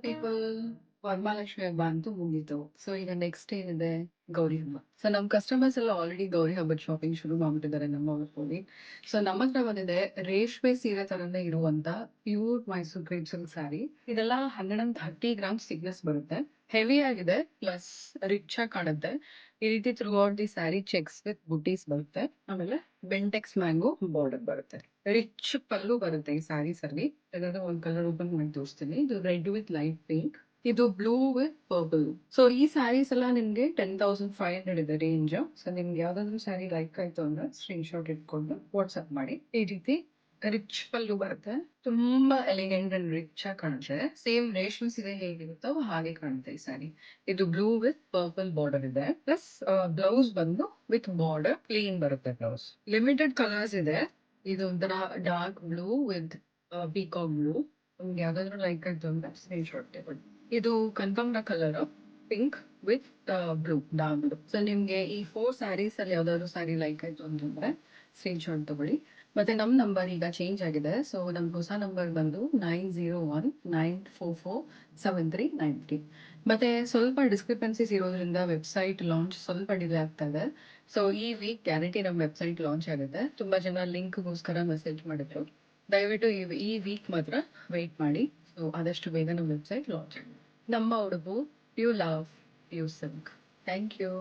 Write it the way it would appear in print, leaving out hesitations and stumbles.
People Varamahalakshmi ಹಬ್ಬ ಅಂತೂ ಮುಗೀತು. ಸೊ ಈಗ ನೆಕ್ಸ್ಟ್ ಏನಿದೆ ಗೌರಿ ಹಬ್ಬ. ಸೊ ನಮ್ಮ ಕಸ್ಟಮರ್ಸ್ ಎಲ್ಲ ಆಲ್ರೆಡಿ ಗೌರಿ ಹಬ್ಬದ ಶಾಪಿಂಗ್ ಶುರು ಮಾಡ್ಬಿಟ್ಟಿದ್ದಾರೆ ನಮ್ಮ ಊರಲ್ಲಿ. ಸೊ ನಮ್ಮ ಹತ್ರ ಬಂದಿದೆ ರೇಷ್ಮೆ ಸೀರೆ ತರನೇ ಇರುವಂತ pure Mysore crepe silk saree. ಇದೆಲ್ಲ 130 ಗ್ರಾಮ್ಸ್ ಥಿಕ್ನೆಸ್ ಬರುತ್ತೆ. ಹೆವಿ ಆಗಿದೆ ಪ್ಲಸ್ ರಿಚ್ ಆಗಿ ಕಾಣುತ್ತೆ. ಈ ರೀತಿ throughout the saree checks with ಬುಟೀಸ್ ಬರುತ್ತೆ. ಆಮೇಲೆ ಬೆಂಟೆಕ್ಸ್ ಮ್ಯಾಂಗೋ ಬಾರ್ಡರ್ ಬರುತ್ತೆ. ರಿಚ್ ಪಲ್ಲು ಬರುತ್ತೆ ಈ ಸ್ಯಾರೀಸ್ ಅಲ್ಲಿ. ಯಾಕಂದ್ರೆ ಒಂದ್ ಕಲರ್ ಓಪನ್ ಮಾಡಿ ತೋರಿಸ್ತೀನಿ. ಇದು ರೆಡ್ ವಿತ್ ಲೈಟ್ ಪಿಂಕ್. ಇದು ಬ್ಲೂ ವಿತ್ ಪರ್ಪಲ್. ಸೊ ಈ ಸ್ಯಾರೀಸ್ ಎಲ್ಲ ನಿಮ್ಗೆ 10,500 ಇದೆ ರೇಂಜ್. ಸೊ ನಿಮ್ಗೆ ಯಾವ್ದಾದ್ರು ಸ್ಯಾರಿ ಲೈಕ್ ಆಯ್ತು ಅಂದ್ರೆ ಸ್ಕ್ರೀನ್ ಶಾಟ್ ಇಟ್ಕೊಂಡು ವಾಟ್ಸ್ಆಪ್ ಮಾಡಿ. ಈ ರೀತಿ ರಿಚ್ ಪಲ್ಲು ಬರುತ್ತೆ. ತುಂಬಾ ಎಲಿಗೆಂಟ್ ಅಂಡ್ ರಿಚ್ ಆಗಿ ಕಾಣುತ್ತೆ. ಸೇಮ್ ರೇಷ್ಮೆ ಸೀರೆ ಹೇಗಿರುತ್ತೋ ಹಾಗೆ ಕಾಣುತ್ತೆ ಈ ಸ್ಯಾರಿ. ಇದು ಬ್ಲೂ ವಿತ್ ಪರ್ಪಲ್ ಬಾರ್ಡರ್ ಇದೆ. ಪ್ಲಸ್ ಬ್ಲೌಸ್ ಬಂದು ವಿತ್ ಬಾರ್ಡರ್ ಪ್ಲೇನ್ ಬರುತ್ತೆ ಬ್ಲೌಸ್. ಲಿಮಿಟೆಡ್ ಕಲರ್ಸ್ ಇದೆ. ಇದು ಒಂಥರ dark blue with peacock blue. ನಿಮ್ಗೆ ಯಾವ್ದಾದ್ರು ಲೈಕ್ ಆಯ್ತು ಅಂದ್ರೆ ಸ್ಕ್ರೀನ್ ಶಾಟ್ ತಗೊಳ್ಳಿ. ಇದು confirm colour pink with blue dark blue. So ನಿಮ್ಗೆ ಈ 4 ಸ್ಯಾರೀಸ್ ಅಲ್ಲಿ ಯಾವ್ದಾದ್ರು ಸ್ಯಾರಿ ಲೈಕ್ ಆಯ್ತು ಅಂತಂದ್ರೆ ಸ್ಕ್ರೀನ್ ಶಾಟ್ ತಗೊಳ್ಳಿ. ಮತ್ತೆ ನಮ್ ನಂಬರ್ ಈಗ ಚೇಂಜ್ ಆಗಿದೆ. ಸೊ ನಮ್ ಹೊಸ ನಂಬರ್ ಬಂದು 9019447393. ಮತ್ತೆ ಸ್ವಲ್ಪ ಡಿಸ್ಕ್ರಿಪೆನ್ಸೀಸ್ ಇರೋದ್ರಿಂದ ವೆಬ್ಸೈಟ್ ಲಾಂಚ್ ಸ್ವಲ್ಪ ಡಿಲೇ ಆಗ್ತಾ ಇದೆ. ಸೊ ಈ ವೀಕ್ ಗ್ಯಾರಂಟಿ ನಮ್ಮ ವೆಬ್ಸೈಟ್ ಲಾಂಚ್ ಆಗುತ್ತೆ. ತುಂಬಾ ಜನ ಲಿಂಕ್ಗೋಸ್ಕರ ಮೆಸೇಜ್ ಮಾಡಿದ್ರು. ದಯವಿಟ್ಟು ಈ ವೀಕ್ ಮಾತ್ರ ವೆಯ್ಟ್ ಮಾಡಿ. ಸೊ ಆದಷ್ಟು ಬೇಗ ನಮ್ಮ ವೆಬ್ಸೈಟ್ ಲಾಂಚ್ ಆಗುತ್ತೆ. ನಮ್ಮ ಉಡುಪು pure love pure silk. Thank you.